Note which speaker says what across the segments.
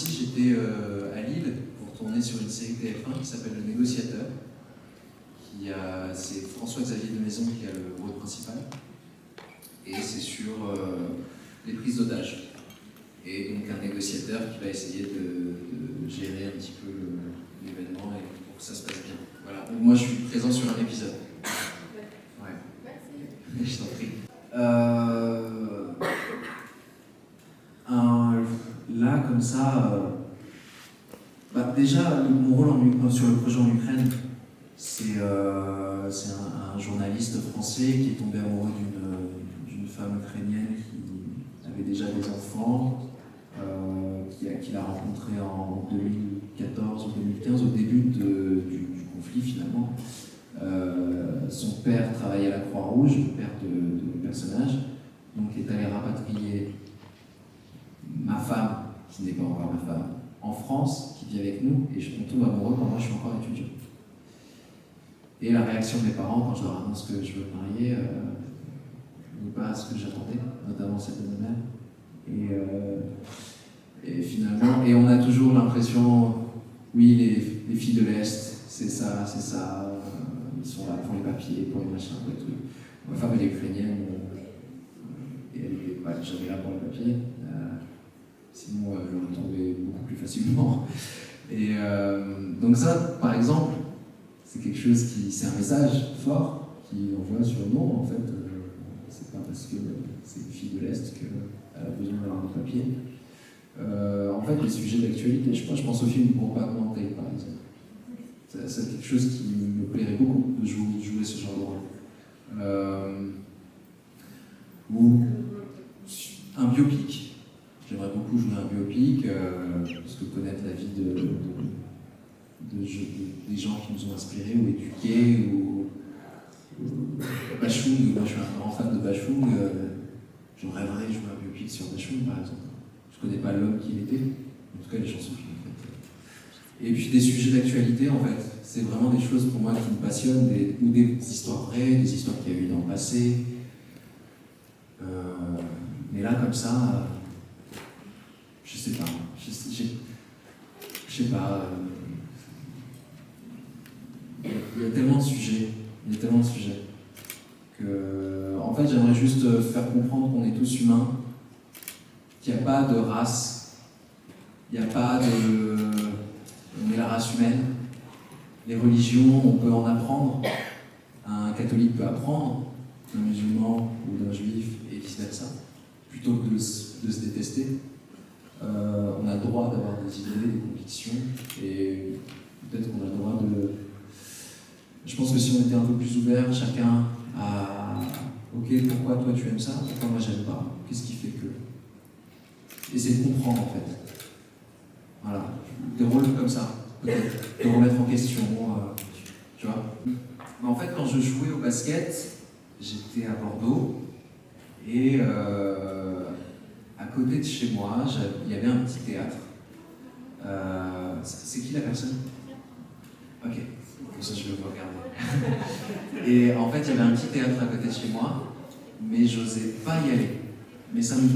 Speaker 1: aussi, j'étais à Lille pour tourner sur une série TF1 qui s'appelle Le Négociateur. C'est François-Xavier de Maison qui a le rôle principal. Et c'est sur les prises d'otages. Et donc un négociateur qui va essayer de gérer un petit peu l'événement et pour que ça se passe bien. Voilà. Donc moi je suis présent sur un épisode. Ouais. Merci. Je t'en prie. Là, comme ça, déjà, mon rôle sur le projet en Ukraine, c'est un journaliste français qui est tombé amoureux d'une femme ukrainienne qui avait déjà des enfants, qu'il a rencontré en 2014 ou 2015, au début du conflit finalement. Son père travaillait à la Croix-Rouge, le père de personnage, donc est allé rapatrier ma femme, qui n'est pas encore ma femme, en France, qui vit avec nous, et on tombe amoureux quand moi je suis encore étudiant. Et la réaction de mes parents quand je leur annonce que je veux me marier n'est pas ce que j'attendais, notamment celle de ma mère. Et finalement, et on a toujours l'impression, oui, les filles de l'Est, c'est ça, ils sont là pour les papiers, pour les machins, pour les trucs. Ma femme, elle est ukrainienne, et elle n'est pas jamais là pour les papiers. Sinon, j'aurais tombé beaucoup plus facilement. Et donc ça, par exemple, c'est quelque chose c'est un message fort qui envoie sur le nom, en fait. C'est pas parce que c'est une fille de l'Est qu'elle a besoin d'avoir des papiers. En fait, les sujets d'actualité, je pense au film Propagande, par exemple. C'est quelque chose qui me plairait beaucoup de jouer ce genre de rôle. Ou un biopic. J'aimerais beaucoup jouer un biopic, parce que connaître la vie des gens qui nous ont inspirés ou éduqués, ou Bachung. Moi je suis un grand fan de Bachung, je rêverais de jouer un biopic sur Bachung par exemple. Je connais pas l'homme qu'il était, en tout cas les chansons qu'il a faites. Et puis des sujets d'actualité en fait, c'est vraiment des choses pour moi qui me passionnent, ou des histoires vraies, des histoires qu'il y a eu dans le passé. Mais là comme ça, je sais pas, il y a tellement de sujets, que, en fait, j'aimerais juste faire comprendre qu'on est tous humains, qu'il n'y a pas de race, on est la race humaine. Les religions, on peut en apprendre, un catholique peut apprendre d'un musulman ou d'un juif et vice-versa, plutôt que de se détester. On a le droit d'avoir des idées, des convictions, et peut-être qu'on a le droit de... Je pense que si on était un peu plus ouvert, chacun à... Ok, pourquoi toi tu aimes ça? Pourquoi moi j'aime pas? Qu'est-ce qui fait que... Essayer de comprendre en fait. Voilà, des rôles comme ça, peut-être, de remettre en question, tu vois. Mais en fait, quand je jouais au basket, j'étais à Bordeaux, et à côté de chez moi, il y avait un petit théâtre. C'est qui la personne? Ok, comme ça je vais vous regarder. Et en fait, il y avait un petit théâtre à côté de chez moi, mais j'osais pas y aller. Mais ça me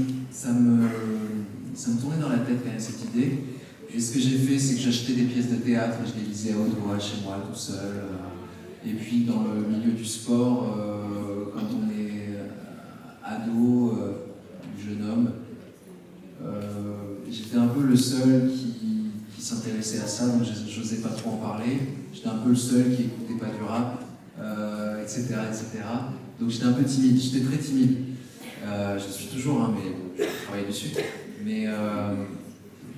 Speaker 1: tournait dans la tête quand même cette idée. Et ce que j'ai fait, c'est que j'achetais des pièces de théâtre, je les lisais à haute voix chez moi tout seul. Et puis dans le milieu du sport, quand on est ado, jeune homme, j'étais un peu le seul qui s'intéressait à ça, donc j'osais pas trop en parler. J'étais un peu le seul qui écoutait pas du rap, etc., etc. Donc j'étais un peu timide, j'étais très timide. Je suis toujours, hein, mais je travaille dessus.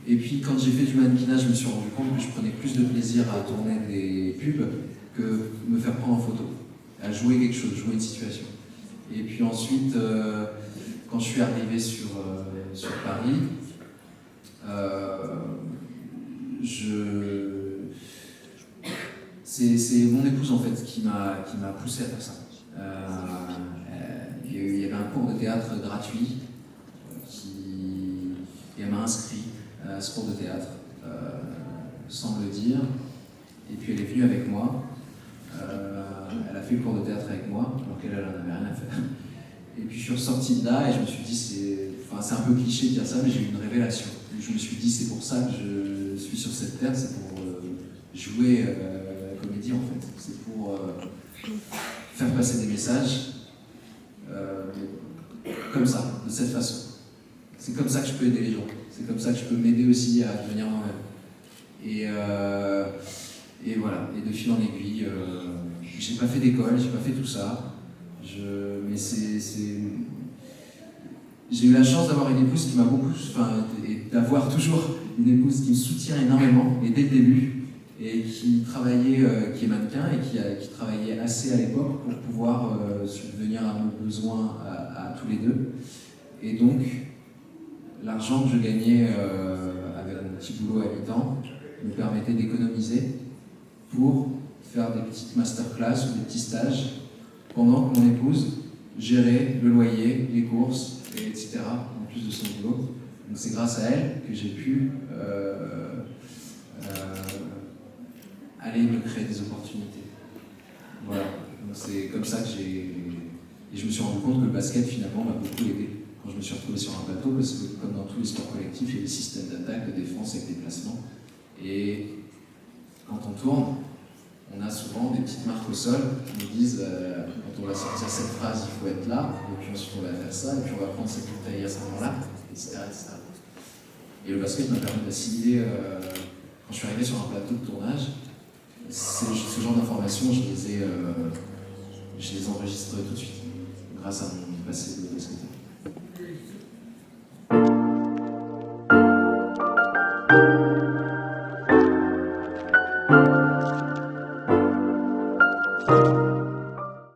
Speaker 1: Et puis quand j'ai fait du mannequinage, je me suis rendu compte que je prenais plus de plaisir à tourner des pubs que me faire prendre en photo, à jouer quelque chose, jouer une situation. Et puis ensuite, quand je suis arrivé sur Paris, c'est mon épouse en fait qui m'a poussé à faire ça. Il y avait un cours de théâtre gratuit et elle m'a inscrit à ce cours de théâtre sans me le dire. Et puis elle est venue avec moi. Elle a fait le cours de théâtre avec moi, alors qu'elle n'en avait rien à faire. Et puis je suis ressorti de là et je me suis dit, c'est un peu cliché de dire ça, mais j'ai eu une révélation. je me suis dit c'est pour ça que je suis sur cette terre, c'est pour jouer la comédie en fait, c'est pour faire passer des messages comme ça, de cette façon. C'est comme ça que je peux aider les gens, c'est comme ça que je peux m'aider aussi à devenir moi-même. Et voilà, et de fil en aiguille, j'ai pas fait d'école, j'ai pas fait tout ça, mais j'ai eu la chance d'avoir une épouse qui m'a beaucoup, et d'avoir toujours une épouse qui me soutient énormément, et dès le début, et qui travaillait, qui est mannequin, et qui travaillait assez à l'époque pour pouvoir subvenir à nos besoins à tous les deux. Et donc, l'argent que je gagnais avec mon petit boulot à mi-temps me permettait d'économiser pour faire des petites masterclass ou des petits stages pendant que mon épouse gérait le loyer, les courses, etc. en plus de son boulot. Donc c'est grâce à elle que j'ai pu aller me créer des opportunités. Voilà, donc c'est comme ça que et je me suis rendu compte que le basket finalement m'a beaucoup aidé quand je me suis retrouvé sur un plateau, parce que comme dans tous les sports collectifs, il y a des systèmes d'attaque, de défense avec des placements. Et quand on tourne, on a souvent des petites marques au sol qui nous disent quand on va sortir cette phrase, il faut être là, et puis ensuite on va faire ça, et puis on va prendre cette bouteille à ce moment-là, etc., etc. Et le basket m'a permis d'assimiler, quand je suis arrivé sur un plateau de tournage, ce genre d'informations, je les enregistre tout de suite, grâce à mon passé de basketteur.